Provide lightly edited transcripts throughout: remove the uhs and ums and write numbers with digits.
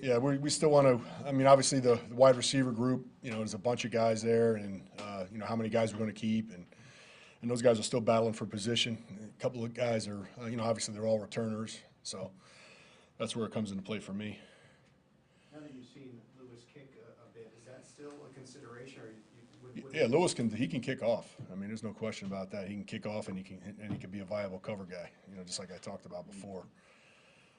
Yeah, we still want to. I mean, obviously the wide receiver group. There's a bunch of guys there, and how many guys we're going to keep, and those guys are still battling for position. A couple of guys are, obviously they're all returners, so that's where it comes into play for me. Now that you've seen Lewis kick a bit, is that still a consideration, or Yeah, Lewis can kick off. I mean, there's no question about that. He can kick off, and he can be a viable cover guy. Just like I talked about before.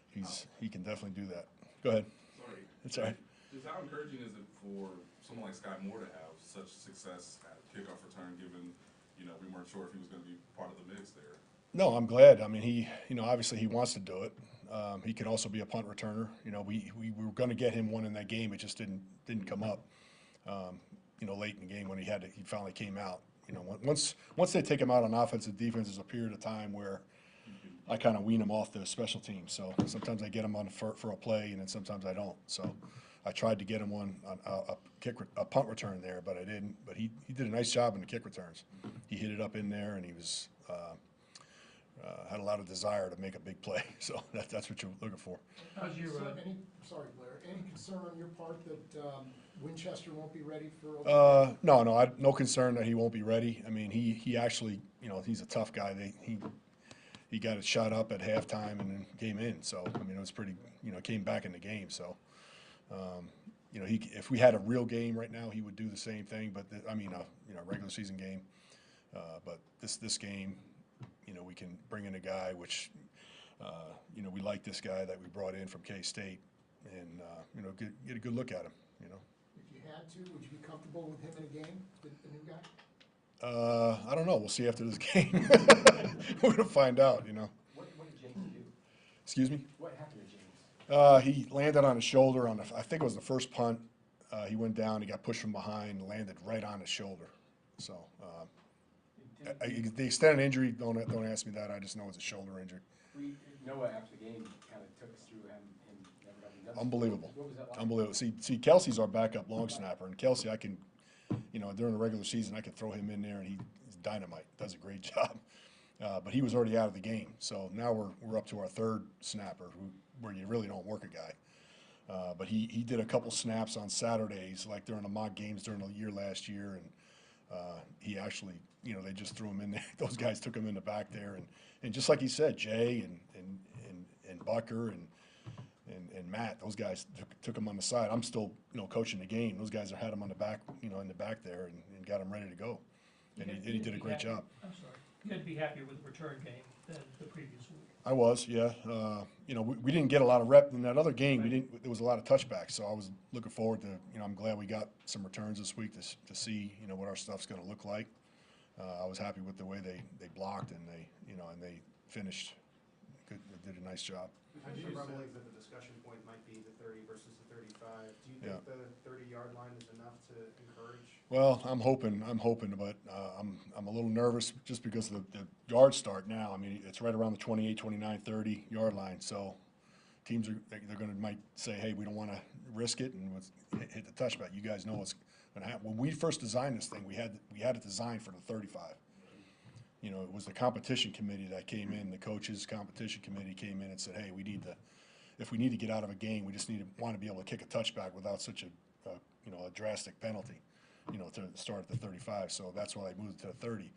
He can definitely do that. Go ahead. Sorry. It's all right. Just how encouraging is it for someone like Sky Moore to have such success at kickoff return, given we weren't sure if he was going to be part of the mix there? No, I'm glad. I mean, obviously he wants to do it. He can also be a punt returner. We were going to get him one in that game. It just didn't come up. Late in the game when he finally came out. Once they take him out on offense and defense, there's a period of time where I kind of wean him off the special team. So sometimes I get him on for a play, and then sometimes I don't. So I tried to get him on a punt return there, but I didn't. But he did a nice job in the kick returns. He hit it up in there, and he was had a lot of desire to make a big play. So that's what you're looking for. Sorry, Blair. Any concern on your part that Winchester won't be ready for? No, no concern that he won't be ready. I mean, he actually, he's a tough guy. He got it shot up at halftime and then came in. So I mean, it was pretty. Came back in the game. So. If we had a real game right now, he would do the same thing. But regular season game. But this game, we can bring in a guy which, we like this guy that we brought in from K-State, and get a good look at him. If you had to, would you be comfortable with him in a game, the new guy? I don't know. We'll see after this game. We're gonna find out. What did James do? Excuse me. What happened to James? He landed on his shoulder I think it was the first punt. He went down. He got pushed from behind, landed right on his shoulder. So the extent of injury, don't ask me that. I just know it's a shoulder injury. Noah after the game kind of took us through him Unbelievable. What was that like? Unbelievable. See, Kelsey's our backup long snapper, and Kelsey, I can, during the regular season, I could throw him in there, and he's dynamite. Does a great job. But he was already out of the game, so now we're up to our third snapper, where you really don't work a guy. But he did a couple snaps on Saturdays, like during the mock games during the year last year, and he actually, they just threw him in there. Those guys took him in the back there, and just like he said, Jay and Bucker and Matt, those guys took him on the side. I'm still, coaching the game. Those guys had him on the back, in the back there, and got him ready to go. And he did a great job. I'm sorry. You had to be happier with the return game than the previous week. I was, yeah. We didn't get a lot of rep in that other game. There was a lot of touchbacks, so I was looking forward to. I'm glad we got some returns this week to see, what our stuff's going to look like. I was happy with the way they blocked and they finished. Good, they did a nice job. There's some rumblings that the discussion point might be the 30 versus the 35. Do you think the 30-yard line is enough to encourage? Well, I'm hoping, but I'm a little nervous just because the yards start now. I mean, it's right around the 28, 29, 30 yard line. So teams might say, hey, we don't want to risk it and hit the touchback. You guys know what's going to happen. When we first designed this thing, we had it designed for the 35. It was the competition committee that came in. The coaches' competition committee came in and said, hey, if we need to get out of a game, we just want to be able to kick a touchback without such a drastic penalty. To start at the 35, so that's why I moved it to the 30.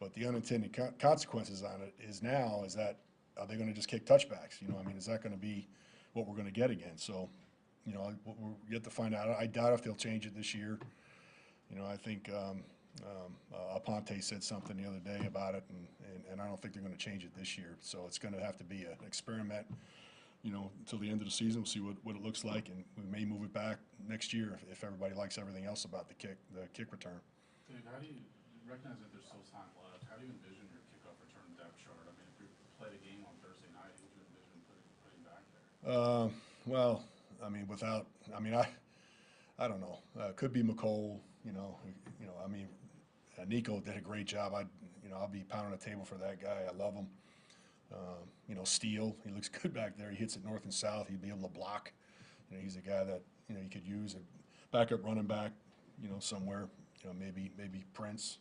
But the unintended consequences on it is that are they going to just kick touchbacks? Is that going to be what we're going to get again? So, we're yet to find out. I doubt if they'll change it this year. I think Aponte said something the other day about it, and I don't think they're going to change it this year. So it's going to have to be an experiment. Until the end of the season, we'll see what it looks like, and we may move it back next year if everybody likes everything else about the kick return. Dude, how do you recognize that there's still time left? How do you envision your kickoff return depth chart? I mean, if you played a game on Thursday night, who would you envision putting back there? Well, I don't know. Could be Mecole. Nico did a great job. I'll be pounding the table for that guy. I love him. Steele, he looks good back there. He hits it north and south. He'd be able to block. He's a guy that you could use a backup running back. Somewhere. Maybe Prince.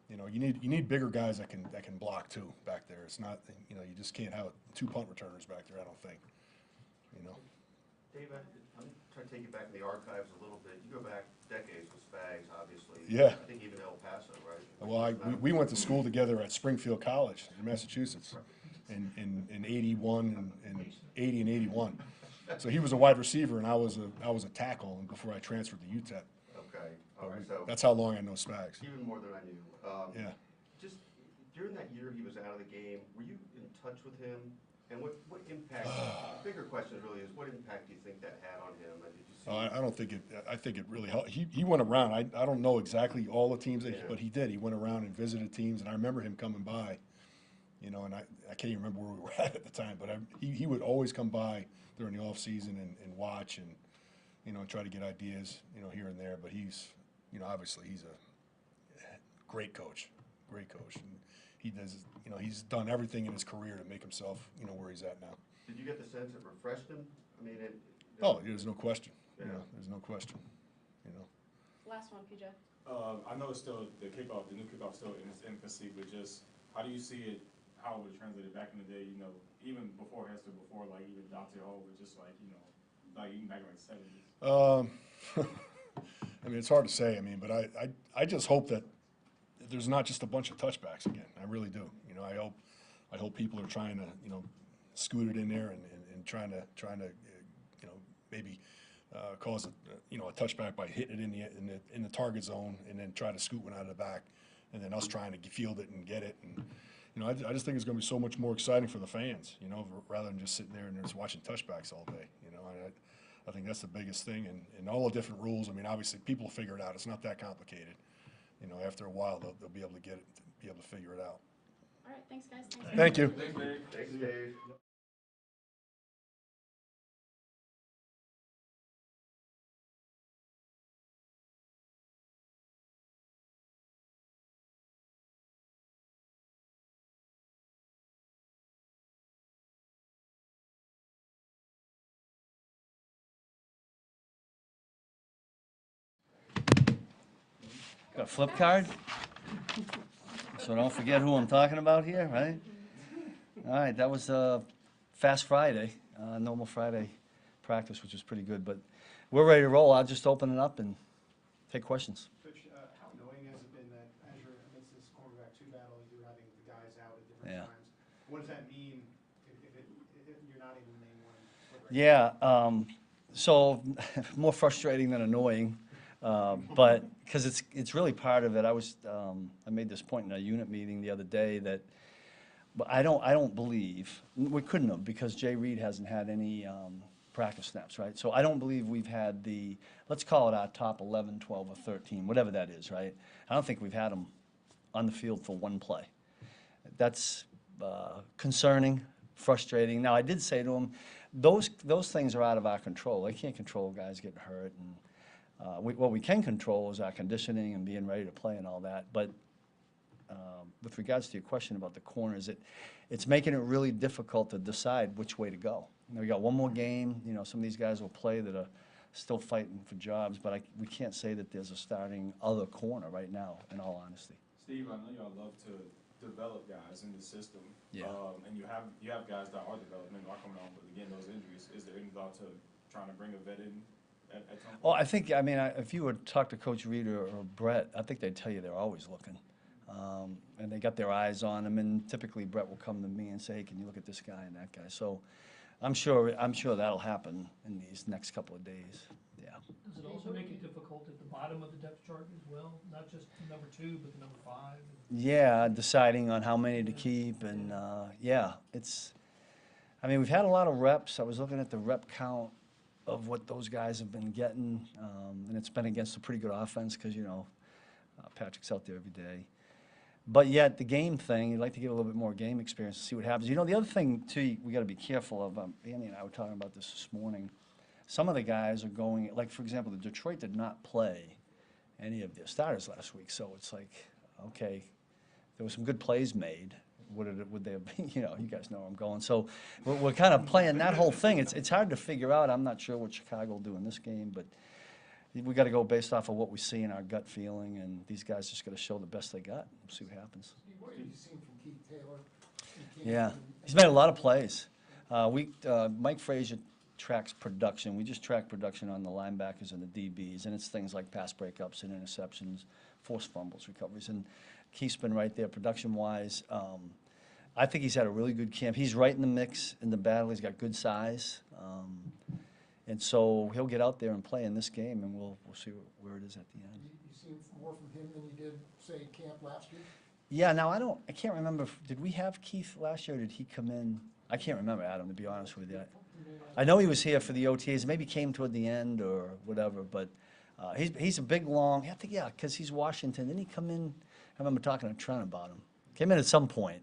You need bigger guys that can block too back there. It's not you just can't have two punt returners back there. I don't think. Dave, I'm trying to take you back in the archives a little bit. You go back decades with Spags, obviously. Yeah. I think even El Paso, right? Well, we went to school together at Springfield College in Massachusetts in 81 and 80 and 81. So he was a wide receiver and I was a tackle before I transferred to UTEP. Okay, all right, so That's how long I know Spags. even more than I knew. Yeah. Just during that year he was out of the game, were you in touch with him? And what impact, the bigger question really is, what impact do you think that had on him? And did you see? I don't think it, I think it really helped. He went around. I don't know exactly all the teams, Yeah. but he did. He went around and visited teams, and I remember him coming by, you know, and I can't even remember where we were at the time, but he would always come by during the off season and watch and, you know, try to get ideas, you know, here and there. But he's, you know, obviously he's a great coach. And he does, you know, he's done everything in his career to make himself, you know, where he's at now. Did you get the sense it refreshed him? I mean, Oh, there's no question. You Yeah. know, there's no question. You know. Last one, PJ. I know it's still the kickoff, the new kickoff still in its infancy, but just how do you see it, how it would translate back in the day, you know, even before Hester, before like even Dante Hall, but just like, you know, like even back in like the 70s? I mean, it's hard to say. I mean, but I just hope that there's not just a bunch of touchbacks again. I really do. You know, I hope people are trying to, you know, scoot it in there and trying to, you know, maybe cause a touchback by hitting it in the target zone and then try to scoot one out of the back, and then us trying to field it and get it. And you know, I just think it's going to be so much more exciting for the fans. You know, rather than just sitting there and just watching touchbacks all day. You know, I think that's the biggest thing, and all the different rules. I mean, obviously people will figure it out. It's not that complicated. You know, after a while they'll be able to get it, be able to figure it out. All right, thanks, guys. Thanks. Thank you. Thanks, Dave. Thanks, Dave. Got a flip card? So don't forget who I'm talking about here, right? All right, that was Fast Friday, normal Friday practice, which was pretty good. But we're ready to roll. I'll just open it up and take questions. Coach, how annoying has it been that as you're amidst this cornerback two battle, you're having the guys out at different Yeah. times? What does that mean if you're not able to name one? Yeah, so more frustrating than annoying, but because it's really part of it. I made this point in a unit meeting the other day that, but I don't believe we couldn't have, because Jay Reed hasn't had any practice snaps, right? So I don't believe we've had let's call it our top 11, 12, or 13, whatever that is, right? I don't think we've had them on the field for one play. That's concerning, frustrating. Now, I did say to him, those things are out of our control. I can't control guys getting hurt, and what we can control is our conditioning and being ready to play and all that. But with regards to your question about the corners, it's making it really difficult to decide which way to go. You know, we got one more game. You know, some of these guys will play that are still fighting for jobs, but we can't say that there's a starting other corner right now, in all honesty. Steve, I know y'all love to develop guys in the system. Yeah. And you have guys that are developing, are coming on, but again, those injuries, is there any thought to trying to bring a vet in at some point? Well, I mean, if you would talk to Coach Reed or Brett, I think they'd tell you they're always looking. And they got their eyes on him, and typically Brett will come to me and say, hey, can you look at this guy and that guy? So I'm sure that'll happen in these next couple of days, yeah. Does it also make it difficult at the bottom of the depth chart as well? Not just the number 2, but the number 5? Yeah, deciding on how many to keep, and, yeah, I mean, we've had a lot of reps. I was looking at the rep count of what those guys have been getting, and it's been against a pretty good offense because, you know, Patrick's out there every day. But yet, the game thing, you'd like to get a little bit more game experience to see what happens. You know, the other thing, too, we got to be careful of, Andy and I were talking about this morning. Some of the guys are going, like, for example, the Detroit did not play any of their starters last week. So it's like, okay, there were some good plays made. Would they have been, you know, you guys know where I'm going. So we're kind of playing that whole thing. It's hard to figure out. I'm not sure what Chicago will do in this game, but we got to go based off of what we see in our gut feeling, and these guys just got to show the best they got. We'll see what happens. What have you seen from Keith Taylor? Yeah, he's made a lot of plays. Mike Frazier tracks production. We just track production on the linebackers and the DBs, and it's things like pass breakups and interceptions, forced fumbles, recoveries, and Keith's been right there production-wise. I think he's had a really good camp. He's right in the mix in the battle. He's got good size. And so he'll get out there and play in this game, and we'll see where it is at the end. You seen more from him than you did, say, camp last year? Yeah, now I can't remember, did we have Keith last year, or did he come in? I can't remember, Adam, to be honest with you. I know he was here for the OTAs, maybe came toward the end or whatever, but he's a big, long, I think, yeah, because he's Washington. Didn't he come in? I remember talking to Trent about him. Came in at some point.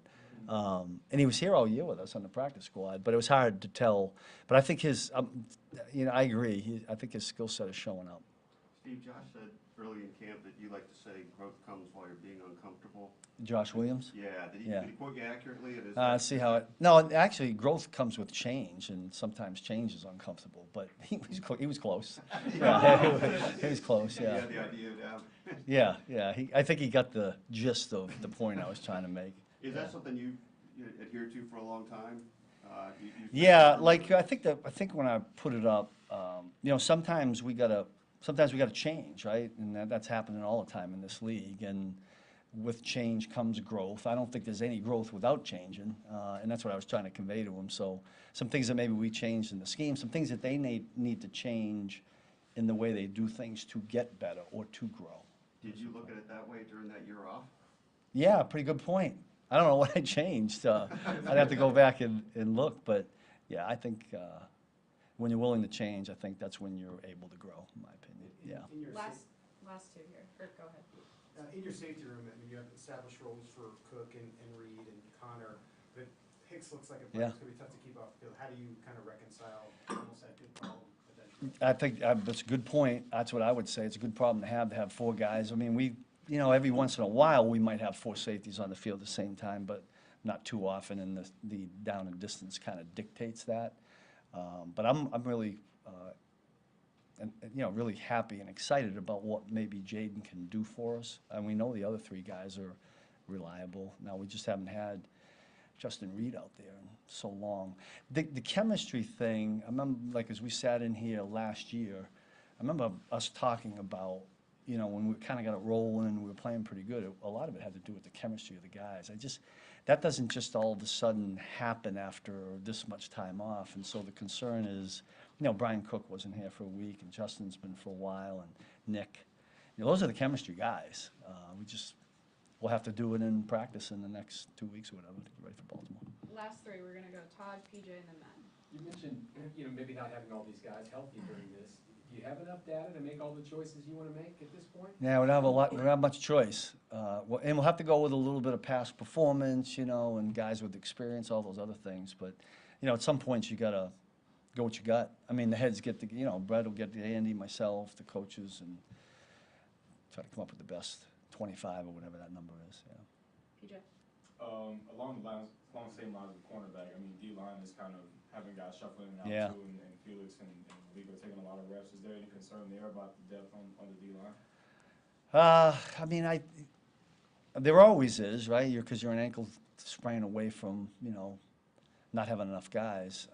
And he was here all year with us on the practice squad, but it was hard to tell. But I think his, I agree. I think his skill set is showing up. Steve, Josh said early in camp that you like to say growth comes while you're being uncomfortable. Josh Williams? Yeah, did Yeah. he quote you accurately? And is See how it, no, actually, growth comes with change, and sometimes change is uncomfortable, but he was close. Yeah, he was close, You yeah. had the idea down. Yeah, I think he got the gist of the point I was trying to make. Is that something you adhered to for a long time? Yeah, like, I think when I put it up, sometimes we gotta change, right? And that's happening all the time in this league, and with change comes growth. I don't think there's any growth without changing, and that's what I was trying to convey to them. So some things that maybe we changed in the scheme, some things that they need to change in the way they do things to get better or to grow. Did you look at it that way during that year off? Yeah, pretty good point. I don't know what I changed. I'd have to go back and look, but yeah, I think when you're willing to change, I think that's when you're able to grow, in my opinion. Yeah. In your Last two here, or go ahead. in your safety room, I mean, you have established roles for Cook and Reed and Connor, but Hicks looks like a player Yeah. that's gonna be tough to keep off the field. How do you kind of reconcile almost that good problem eventually? I think that's a good point. That's what I would say. It's a good problem to have four guys. I mean, every once in a while, we might have four safeties on the field at the same time, but not too often, and the down and distance kind of dictates that. But I'm really, really happy and excited about what maybe Jaden can do for us. And we know the other three guys are reliable. Now, we just haven't had Justin Reed out there in so long. The chemistry thing, I remember, like, as we sat in here last year, I remember us talking about, when we kind of got it rolling and we were playing pretty good, a lot of it had to do with the chemistry of the guys. That doesn't just all of a sudden happen after this much time off. And so the concern is, Brian Cook wasn't here for a week, and Justin's been for a while, and Nick. Those are the chemistry guys. We'll have to do it in practice in the next 2 weeks or whatever to get ready for Baltimore. Last three, we're gonna go Todd, PJ, and then Matt. You mentioned, maybe not having all these guys healthy during this. Do you have enough data to make all the choices you want to make at this point? Yeah, we don't have much choice. And we'll have to go with a little bit of past performance, and guys with experience, all those other things. But, at some points, you got to go what you got. I mean, the heads get Brett will get Andy, myself, the coaches, and try to come up with the best 25 or whatever that number is, PJ? Along the same lines of cornerback, I mean, D-line is kind of having guys shuffling in and out Yeah. too, and Felix and Ligo taking a lot of reps. Is there any concern there about the depth on the D-line? I mean, there always is, right? Because you're an ankle sprain away from, not having enough guys.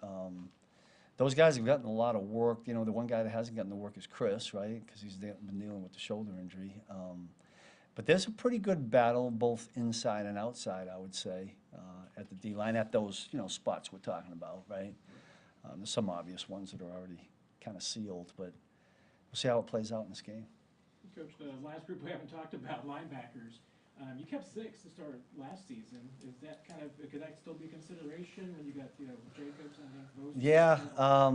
Those guys have gotten a lot of work. The one guy that hasn't gotten the work is Chris, right? Because he's been dealing with the shoulder injury. But there's a pretty good battle both inside and outside, I would say, at the D-line, at those, spots we're talking about, right? There's some obvious ones that are already kind of sealed, but we'll see how it plays out in this game. Coach, the last group we haven't talked about, linebackers. You kept 6 to start last season. Is that could that still be consideration when you got, Jacobs and those? Yeah, I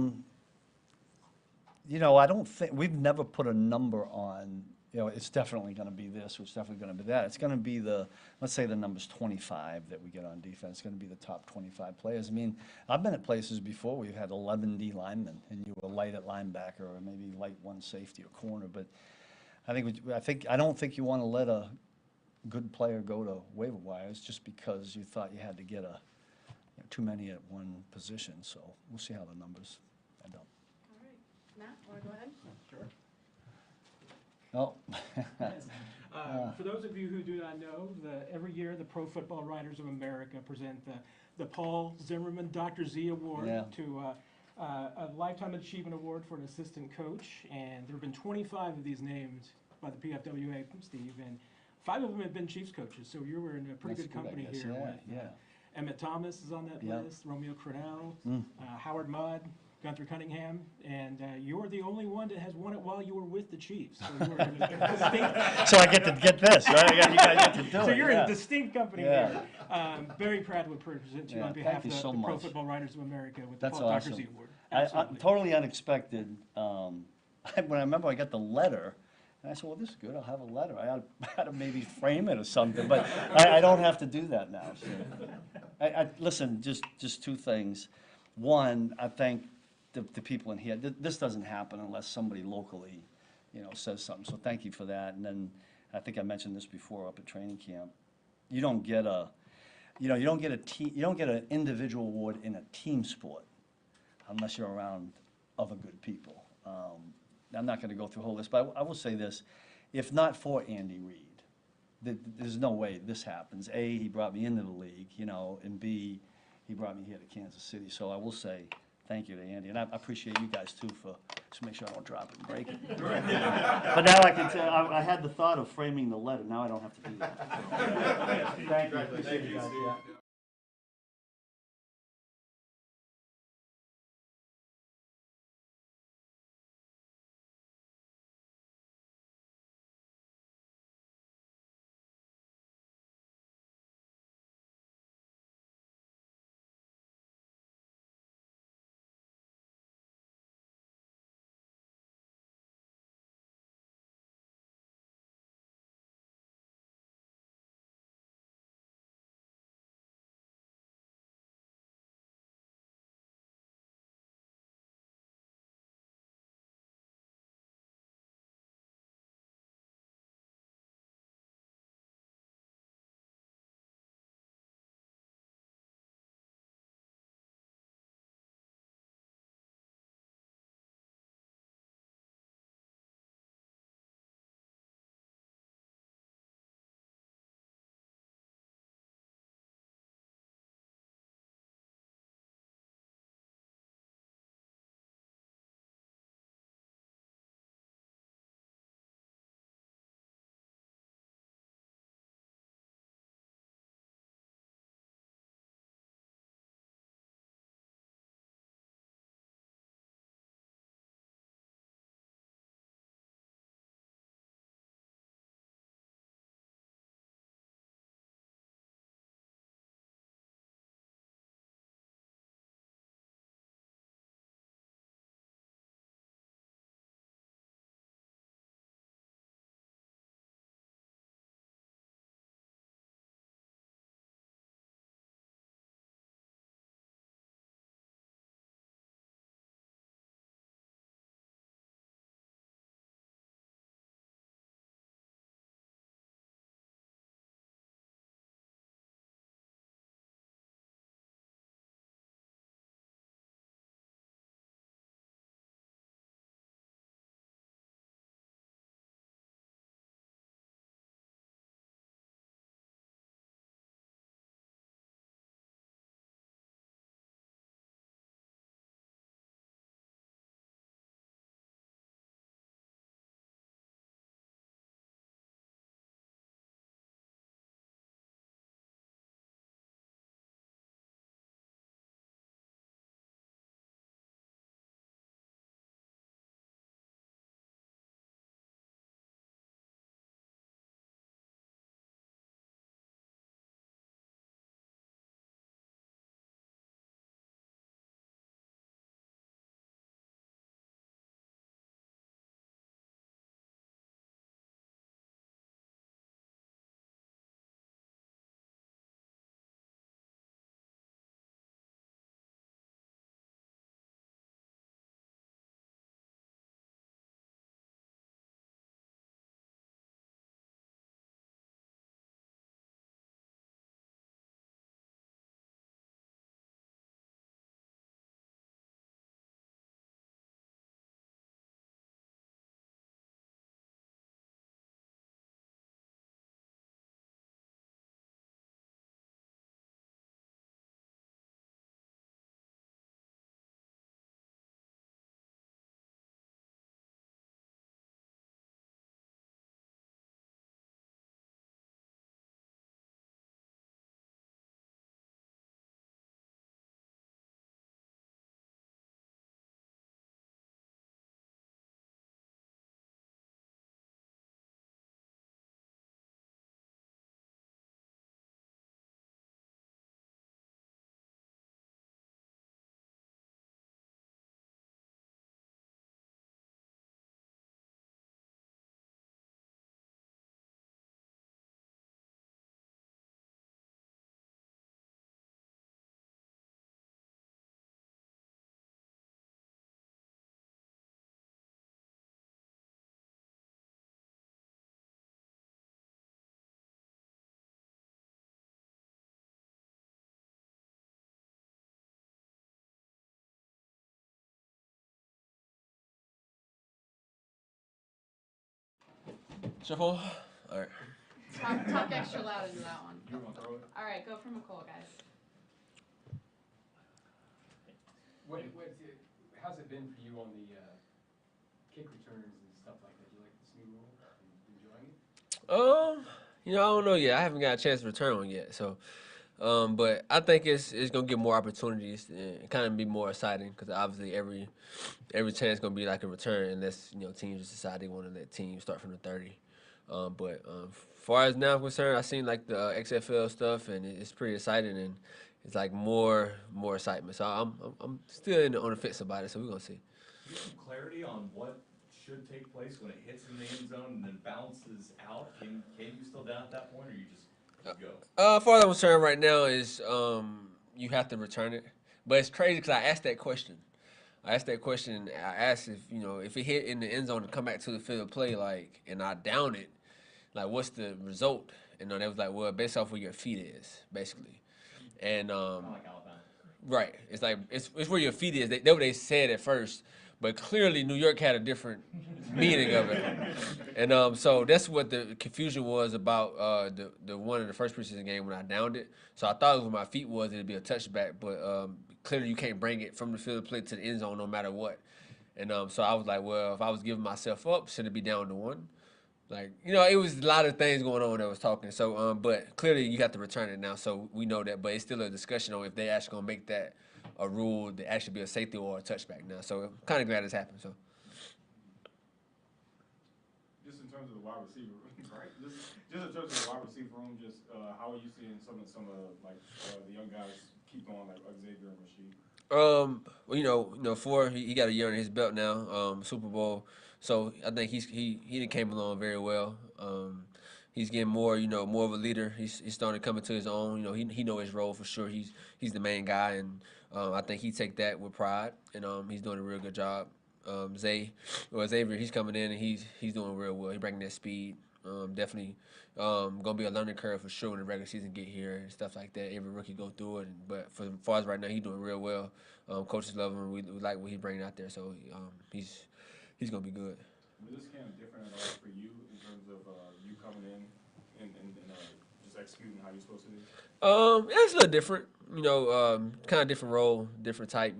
don't think, we've never put a number on, it's definitely going to be this, or it's definitely going to be that. It's going to be let's say the number's 25 that we get on defense. It's going to be the top 25 players. I mean, I've been at places before where you've had 11 D linemen, and you were light at linebacker, or maybe light one safety or corner. But I don't think you want to let a good player go to waiver wires just because you thought you had to get too many at one position. So we'll see how the numbers end up. All right. Matt, wanna go ahead? Sure. Oh. For those of you who do not know, every year the Pro Football Writers of America present the Paul Zimmerman Dr. Z Award Yeah. to a Lifetime Achievement Award for an assistant coach, and there have been 25 of these named by the PFWA, Steve, and 5 of them have been Chiefs coaches, so you were in a pretty That's good company I guess. here Yeah, with yeah. Emmett Thomas is on that Yep. list, Romeo Crennel, Mm. Howard Mudd, Gunther Cunningham, and you're the only one that has won it while you were with the Chiefs. So you were in a distinct, So I get to get this, right? You guys get to do it. so you're in yeah. a distinct company Yeah. here. Very proud to present you Yeah, on behalf thank you of so the Pro much. Football Writers of America with That's the Paul awesome. Dockersy Award. I Absolutely. totally unexpected. When I remember I got the letter, and I said, well, this is good, I'll have a letter. I had to maybe frame it or something, but I don't have to do that now. So. Listen, just 2 things. One, I thank the people in here. This doesn't happen unless somebody locally, says something. So thank you for that. And then I think I mentioned this before up at training camp. You don't get you don't get an individual award in a team sport unless you're around other good people. I'm not going to go through a whole list, but I will say this: if not for Andy Reid, there's no way this happens. A, he brought me into the league, and B, he brought me here to Kansas City. So I will say thank you to Andy, and I appreciate you guys too for just make sure I don't drop it and break it. But now I can tell. I had the thought of framing the letter. Now I don't have to do that. Thank you. Appreciate you guys. Yeah. Shuffle. All right. Talk extra loud into that one. You want to throw it? All right, go for Mecole, guys. How's it been for you on the kick returns and stuff like that? You like this new rule? Enjoying it? I don't know yet. I haven't got a chance to return one yet. So, but I think it's gonna give more opportunities and kind of be more exciting because obviously every chance gonna be like a return unless teams just decide they want to let teams start from the 30. But far as now I'm concerned, I've seen like the XFL stuff and it's pretty exciting and it's like more excitement. So I'm still on the fence about it. So we're gonna see. Do you have some clarity on what should take place when it hits in the end zone and then bounces out? Can you still down at that point, or you just go? As far as I'm concerned right now is you have to return it. But it's crazy because I asked that question. I asked if it hit in the end zone to come back to the field of play, and I downed it, what's the result? And they was like, well, based off where your feet is, basically. And Kind of like Alabama. right, it's like it's where your feet is. That's what they said at first, but clearly New York had a different meaning of it. And so that's what the confusion was about the one in the first preseason game when I downed it. So I thought it was where my feet was, it'd be a touchback, but clearly you can't bring it from the field of play to the end zone no matter what. And so I was like, well, if I was giving myself up, should it be down to one? It was a lot of things going on that was talking. So, but clearly you have to return it now, so we know that. But it's still a discussion on if they actually gonna make that a rule to actually be a safety or a touchback now. So I'm kind of glad it's happened. So. Just in terms of the wide receiver, right? Just in terms of the wide receiver room, how are you seeing some of the young guys keep going like Xavier and Rashid? Four, he got a year on his belt now, Super Bowl. So I think he came along very well. He's getting more of a leader. He's starting to come into his own. He know his role for sure. He's the main guy, and I think he take that with pride, and he's doing a real good job. Xavier, he's coming in and he's doing real well. He's bringing that speed. Definitely gonna be a learning curve for sure when the regular season get here and stuff like that. Every rookie go through it, but for as far as right now, he's doing real well. Coaches love him. We like what he's bringing out there, so he's gonna be good. Was this kind of different at all for you in terms of you coming in and just executing how you're supposed to do? It's a little different. Kind of different role, different type.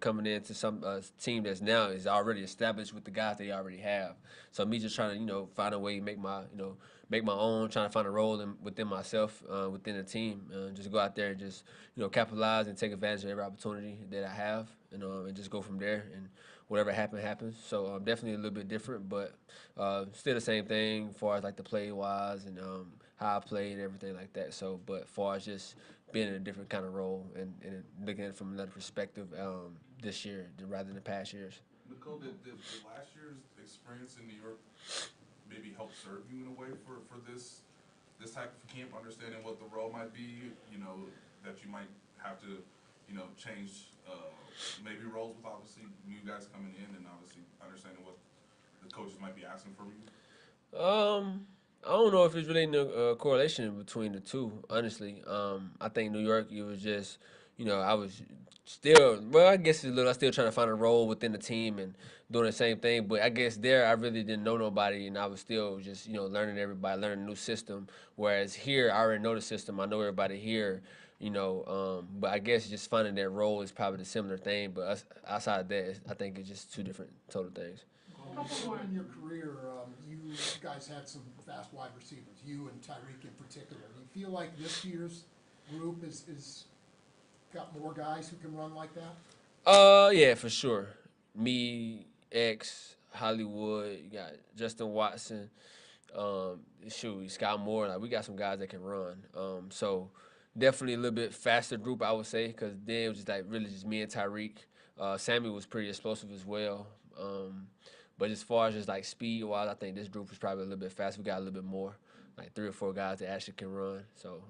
Coming into some team that's now is already established with the guys they already have. So me just trying to find a way to make my own, trying to find a role within myself, within the team, just go out there and just capitalize and take advantage of every opportunity that I have, and just go from there. And whatever happens. So definitely a little bit different, but still the same thing as far as like the play wise and how I play and everything like that. So, but as far as just being in a different kind of role and looking at it from another perspective this year rather than the past years. Mecole, did last year's experience in New York maybe help serve you in a way for this type of camp, understanding what the role might be, that you might have to, change maybe roles with obviously new guys coming in and obviously understanding what the coaches might be asking from you? I don't know if there's really no correlation between the two, honestly. I think New York, it was just, I was still, I guess it's a little, I still trying to find a role within the team and doing the same thing. But I guess there, I really didn't know nobody, and I was still just, learning everybody, learning a new system. Whereas here, I already know the system. I know everybody here, but I guess just finding that role is probably the similar thing. But outside of that, I think it's just two different total things. A couple more in your career, you guys had some fast wide receivers, you and Tyreek in particular. Do you feel like this year's group is got more guys who can run like that? Yeah, for sure. Me, X, Hollywood, you got Justin Watson, Scott Moore. We got some guys that can run. So definitely a little bit faster group, I would say, because then it was just really just me and Tyreek. Sammy was pretty explosive as well. But as far as just speed-wise, I think this group is probably a little bit faster. We got a little bit more, 3 or 4 guys that actually can run. So,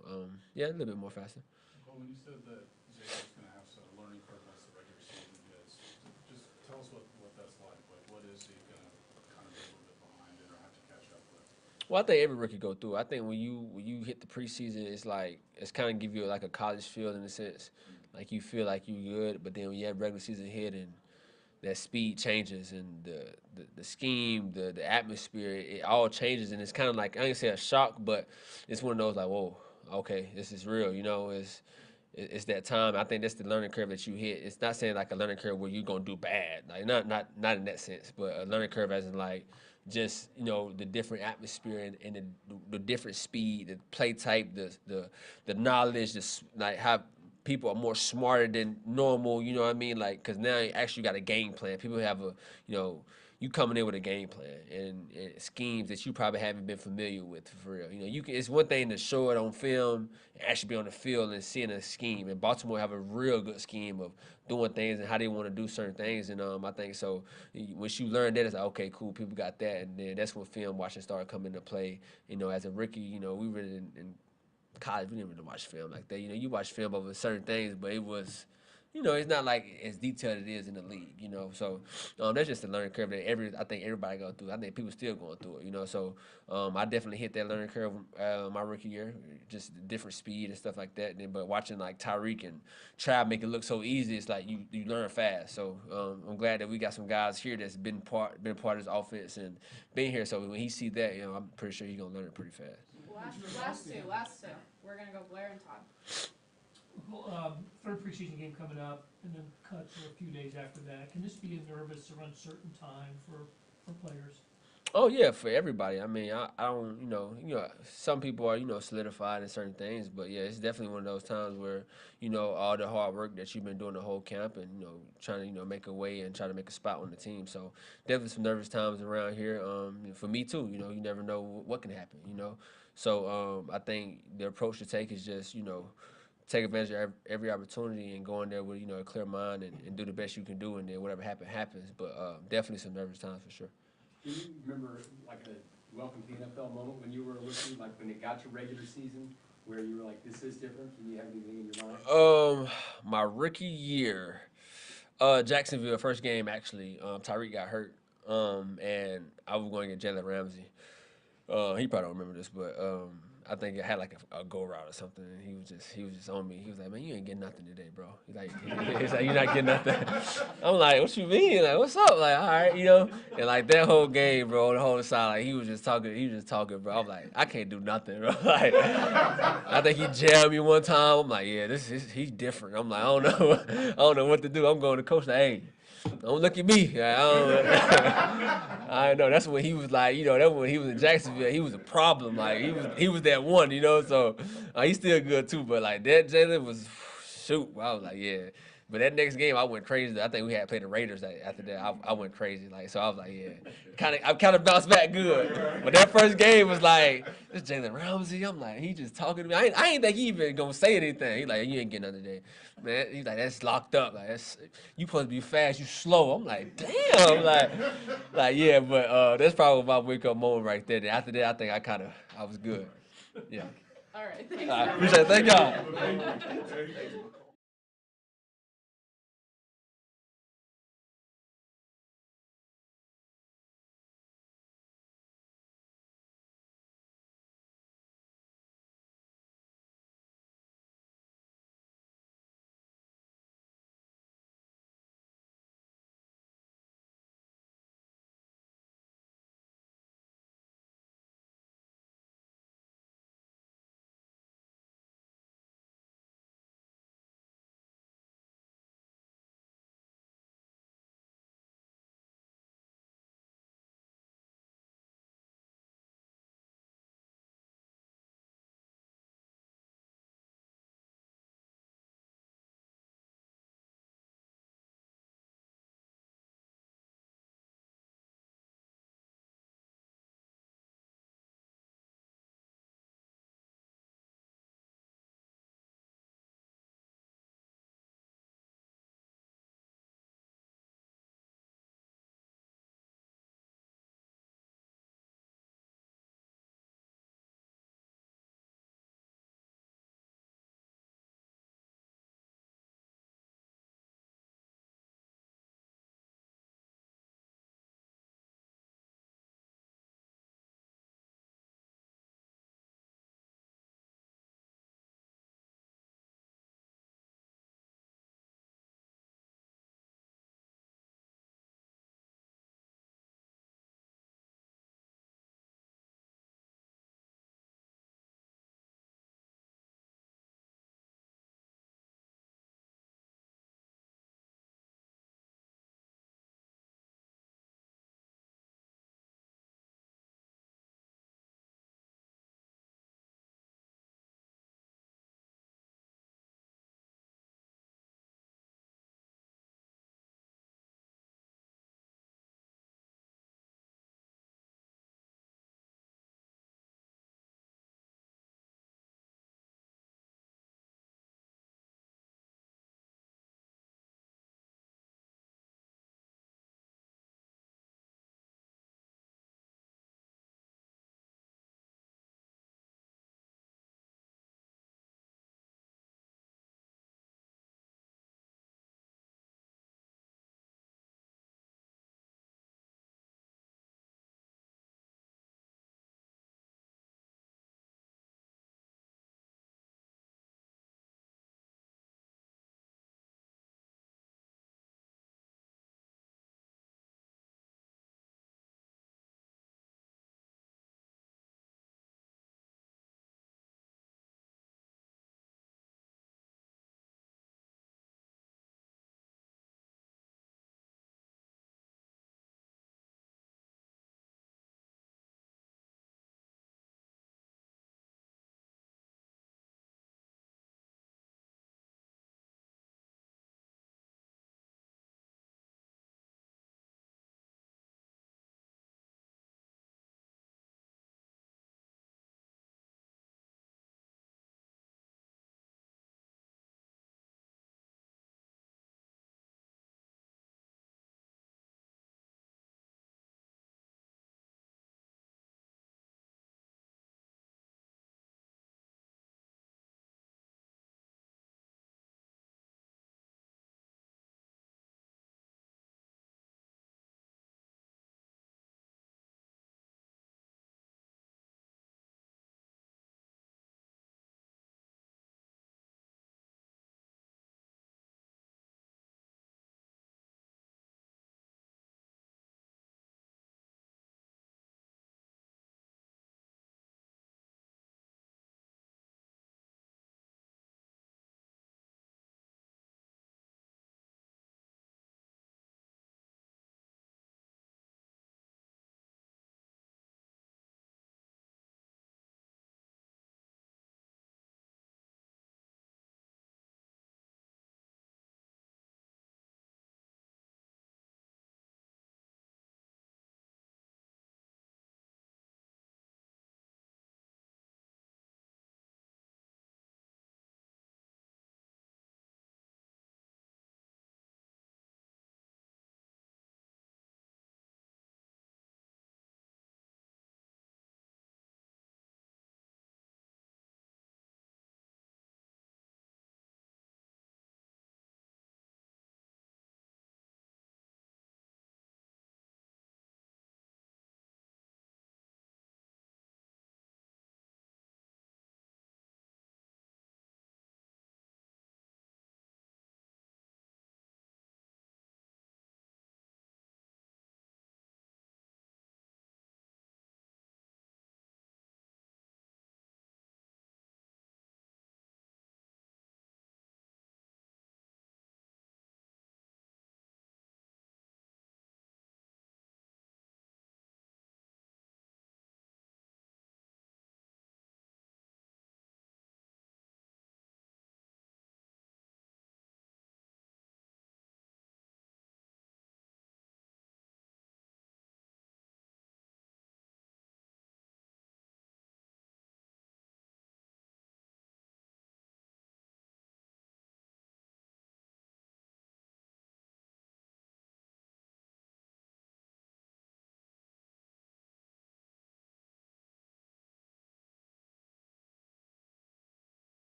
yeah, a little bit more faster. Well, when you said that Xavier's going to have some learning curve as the regular season is, just tell us what that's like. What is he going to kind of be a little bit behind in or have to catch up with? Well, I think every rookie go through. I think when you hit the preseason, it's kind of give you a college feel in a sense. You feel like you good, but then when you have regular season hit and that speed changes and the scheme, the atmosphere, it all changes, and it's kind of like, I ain't say a shock, but it's one of those like, whoa, okay, this is real, you know, it's that time. I think that's the learning curve that you hit. It's not saying like a learning curve where you're gonna do bad, like not in that sense, but a learning curve as in like just, you know, the different atmosphere and the different speed, the play type, the knowledge, like how people are more smarter than normal. You know what I mean? Like, cause now you actually got a game plan. People have a, you know, you coming in with a game plan and schemes that you probably haven't been familiar with for real. You know, you can. It's one thing to show it on film and actually be on the field and seeing a scheme. And Baltimore have a real good scheme of doing things and how they want to do certain things. And I think so. Once you learn that, it's like, okay, cool. People got that, and then that's when film watching started coming into play. You know, as a rookie, you know, we really in college, we didn't really watch film like that. You know, you watch film over certain things, but it was, you know, it's not like as detailed as it is in the league, you know. So that's just a learning curve that I think everybody go through. I think people still going through it, you know. So I definitely hit that learning curve my rookie year, just different speed and stuff like that. But watching like Tyreek and Trav make it look so easy, it's like you learn fast. So I'm glad that we got some guys here that's been part of this offense and been here. So when he see that, you know, I'm pretty sure he's gonna learn it pretty fast. Last two. We're gonna go Blair and Todd. Well, third preseason game coming up, and then cuts are a few days after that. Can this be a nervous or uncertain time for players? Oh yeah, for everybody. I mean, I don't, you know, some people are, you know, solidified in certain things, but yeah, it's definitely one of those times where, you know, all the hard work that you've been doing the whole camp and, you know, trying to, you know, make a way and try to make a spot on the team. So definitely some nervous times around here. For me too, you know, you never know what can happen, you know. So I think the approach to take is just, you know, take advantage of every opportunity and go in there with, you know, a clear mind and do the best you can do, and then whatever happens. But definitely some nervous times for sure. Do you remember like a welcome to the NFL moment when you were a rookie, like when it got to regular season, where you were like, this is different? Can you have anything in your mind? My rookie year, Jacksonville, first game actually. Tyreek got hurt, and I was going to get Jalen Ramsey. He probably don't remember this, but I think it had like a go route or something, and he was just on me. He was like, "Man, you ain't getting nothing today, bro." He's like, "You're not getting nothing." I'm like, "What you mean? Like, what's up?" Like, all right, you know. And like that whole game, bro, the whole side, like he was just talking, bro. I'm like, I can't do nothing, bro. Like, I think he jammed me one time. I'm like, yeah, he's different. I'm like, I don't know, I don't know what to do. I'm going to coach like, hey, don't look at me. Like, I don't know. That's when he was like, you know, that when he was in Jacksonville, he was a problem. Like he was that one, you know. So he's still good too. But like that Jalen was, shoot. I was like, yeah. But that next game, I went crazy. I think we had played the Raiders after that. I went crazy. Like so, I was like, yeah. I kind of bounced back good. But that first game was like, this Jalen Ramsey. I'm like, he just talking to me. I ain't think he even gonna say anything. He like, you ain't getting nothing today, man. He's like, that's locked up. Like you supposed to be fast. You slow. I'm like, damn. Like yeah. But that's probably my wake up moment right there. After that, I think I was good. Yeah. All right, thanks. All right, appreciate it. Thank y'all.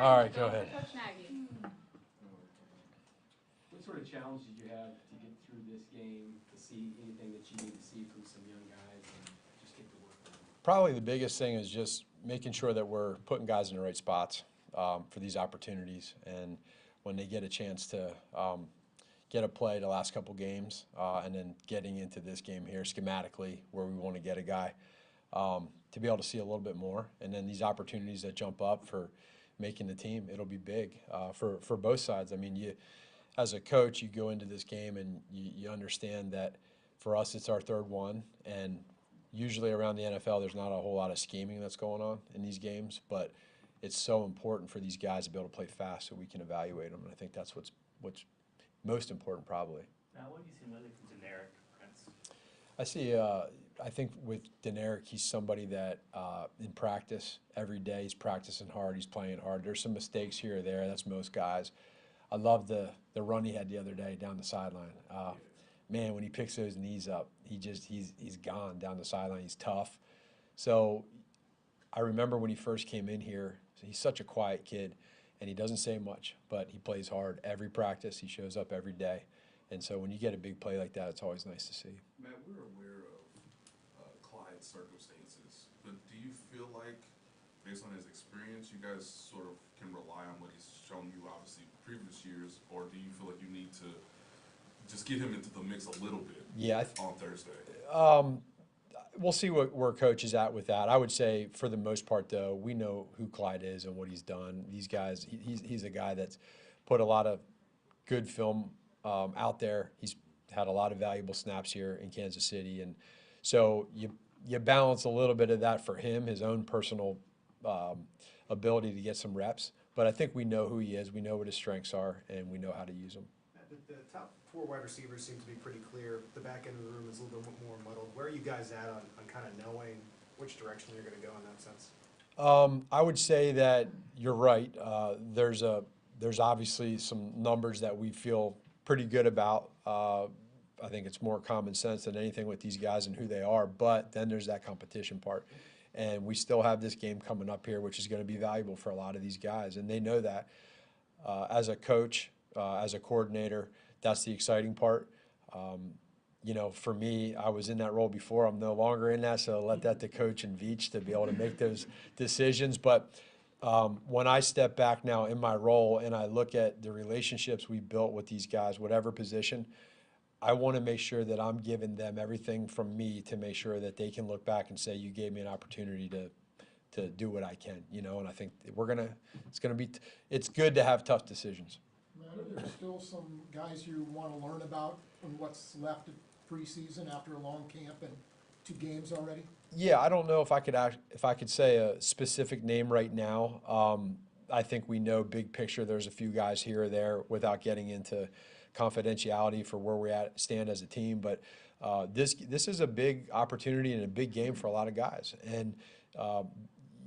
All right, go ahead. Coach Nagy. What sort of challenge did you have to get through this game, to see anything that you need to see from some young guys and just get to work on it? Probably the biggest thing is just making sure that we're putting guys in the right spots for these opportunities. And when they get a chance to get a play the last couple games and then getting into this game here schematically where we want to get a guy to be able to see a little bit more. And then these opportunities that jump up for making the team, it'll be big for both sides. I mean, as a coach, you go into this game and you understand that for us it's our third one, and usually around the NFL there's not a whole lot of scheming that's going on in these games, but it's so important for these guys to be able to play fast so we can evaluate them, and I think that's what's most important probably. Now, what have you seen lately from generic Prince? I see, I think with Deneric, he's somebody that in practice, every day he's practicing hard, he's playing hard. There's some mistakes here or there, that's most guys. I love the run he had the other day down the sideline. Man, when he picks those knees up, he's gone down the sideline, he's tough. So I remember when he first came in here, he's such a quiet kid, and he doesn't say much, but he plays hard every practice, he shows up every day. And so when you get a big play like that, it's always nice to see. Matt, we're aware of Clyde's circumstances, but do you feel like, based on his experience, you guys sort of can rely on what he's shown you, obviously, previous years, or do you feel like you need to just get him into the mix a little bit on Thursday? We'll see where Coach is at with that. I would say, for the most part, though, we know who Clyde is and what he's done. These guys, he's a guy that's put a lot of good film out there. He's had a lot of valuable snaps here in Kansas City, and so you balance a little bit of that for him, his own personal ability to get some reps. But I think we know who he is, we know what his strengths are, and we know how to use them. The top 4 wide receivers seem to be pretty clear. The back end of the room is a little bit more muddled. Where are you guys at on kind of knowing which direction you're going to go in that sense? I would say that you're right. There's obviously some numbers that we feel pretty good about. I think it's more common sense than anything with these guys and who they are, but then there's that competition part. And we still have this game coming up here, which is going to be valuable for a lot of these guys, and they know that. As a coach, as a coordinator, that's the exciting part. You know, for me, I was in that role before. I'm no longer in that, so I'll let that to Coach and Veach to be able to make those decisions. But when I step back now in my role and I look at the relationships we built with these guys, whatever position, I want to make sure that I'm giving them everything from me to make sure that they can look back and say, you gave me an opportunity to do what I can, you know, and I think it's good to have tough decisions. Matt, are there still some guys you want to learn about and what's left of preseason after a long camp and 2 games already? Yeah, I don't know if I could say a specific name right now. I think we know big picture. There's a few guys here or there without getting into confidentiality for where we stand as a team. But this is a big opportunity and a big game for a lot of guys. And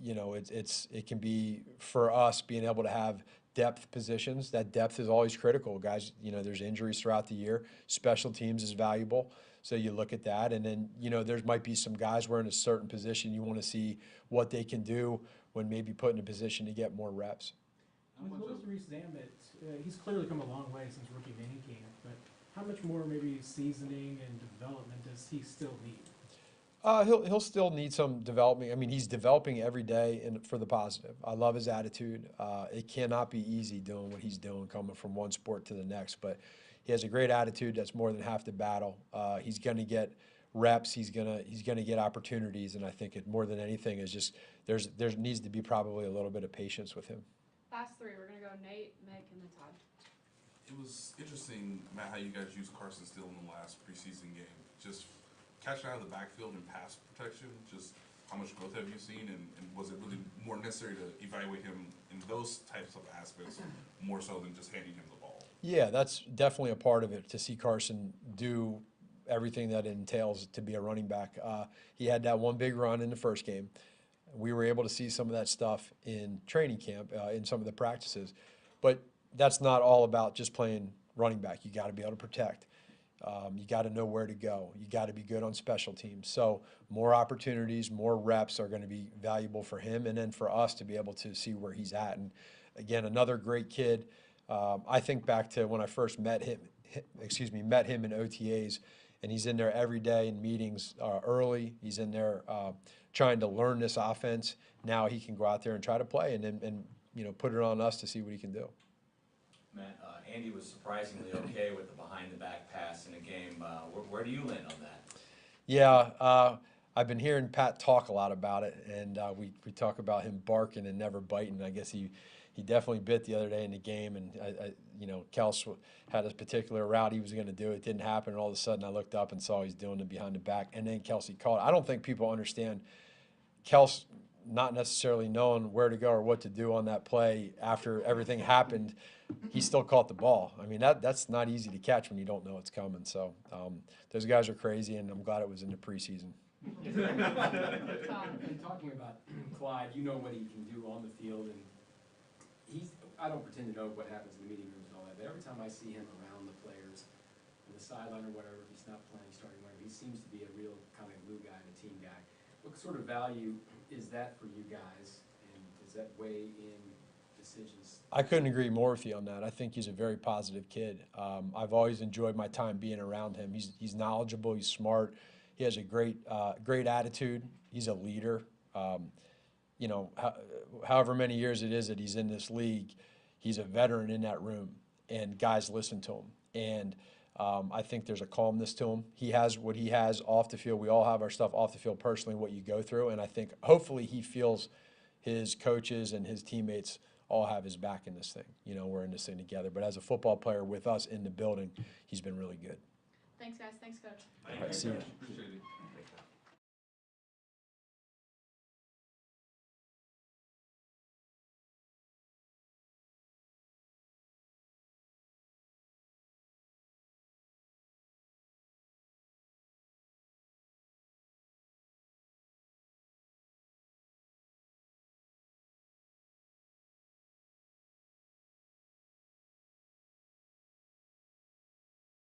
you know, it can be for us being able to have depth positions. That depth is always critical, guys. You know, there's injuries throughout the year. Special teams is valuable. So you look at that, and then, you know, there might be some guys who are in a certain position. You want to see what they can do when maybe put in a position to get more reps. With Willis Reese-Zammit, he's clearly come a long way since rookie minicamp, but how much more maybe seasoning and development does he still need? He'll still need some development. I mean, he's developing every day for the positive. I love his attitude. It cannot be easy doing what he's doing, coming from one sport to the next, but he has a great attitude. That's more than half the battle. He's going to get reps. He's gonna get opportunities, and I think it more than anything is just there needs to be probably a little bit of patience with him. Last 3, we're going to go Nate, Mick, and then Todd. It was interesting, Matt, how you guys used Carson Steele in the last preseason game. Just catching out of the backfield and pass protection, just how much growth have you seen, and was it really more necessary to evaluate him in those types of aspects more so than just handing him the ball? Yeah, that's definitely a part of it, to see Carson do everything that it entails to be a running back. He had that one big run in the first game. We were able to see some of that stuff in training camp, in some of the practices. But that's not all about just playing running back. You got to be able to protect. You got to know where to go. You got to be good on special teams. So more opportunities, more reps are going to be valuable for him, and then for us to be able to see where he's at. And again, another great kid. I think back to when I first met him in OTAs, and he's in there every day in meetings early. He's in there trying to learn this offense. Now he can go out there and try to play, and put it on us to see what he can do. Matt, Andy was surprisingly okay with the behind-the-back pass in a game. Where do you land on that? Yeah, I've been hearing Pat talk a lot about it, and we talk about him barking and never biting. I guess he definitely bit the other day in the game, and Kels had a particular route he was going to do. It didn't happen, and all of a sudden I looked up and saw he's doing it behind the back, and then Kelsey caught it. I don't think people understand Kels not necessarily knowing where to go or what to do on that play after everything happened. He still caught the ball. I mean, that's not easy to catch when you don't know it's coming. So those guys are crazy, and I'm glad it was in the preseason. And talking about Clyde, you know what he can do on the field, and I don't pretend to know what happens in the meeting rooms and all that, but every time I see him around the players, on the sideline or whatever, if he's not playing, starting whatever, he seems to be a real kind of glue guy and a team guy. What sort of value is that for you guys, and does that weigh in decisions? I couldn't agree more with you on that. I think he's a very positive kid. I've always enjoyed my time being around him. He's knowledgeable, he's smart, he has a great attitude, he's a leader. However many years it is that he's in this league, he's a veteran in that room, and guys listen to him. And I think there's a calmness to him. He has what he has off the field. We all have our stuff off the field personally, what you go through. And I think hopefully he feels his coaches and his teammates all have his back in this thing. We're in this thing together. But as a football player with us in the building, he's been really good. Thanks, guys. Thanks, Coach. All right, see you. Appreciate it.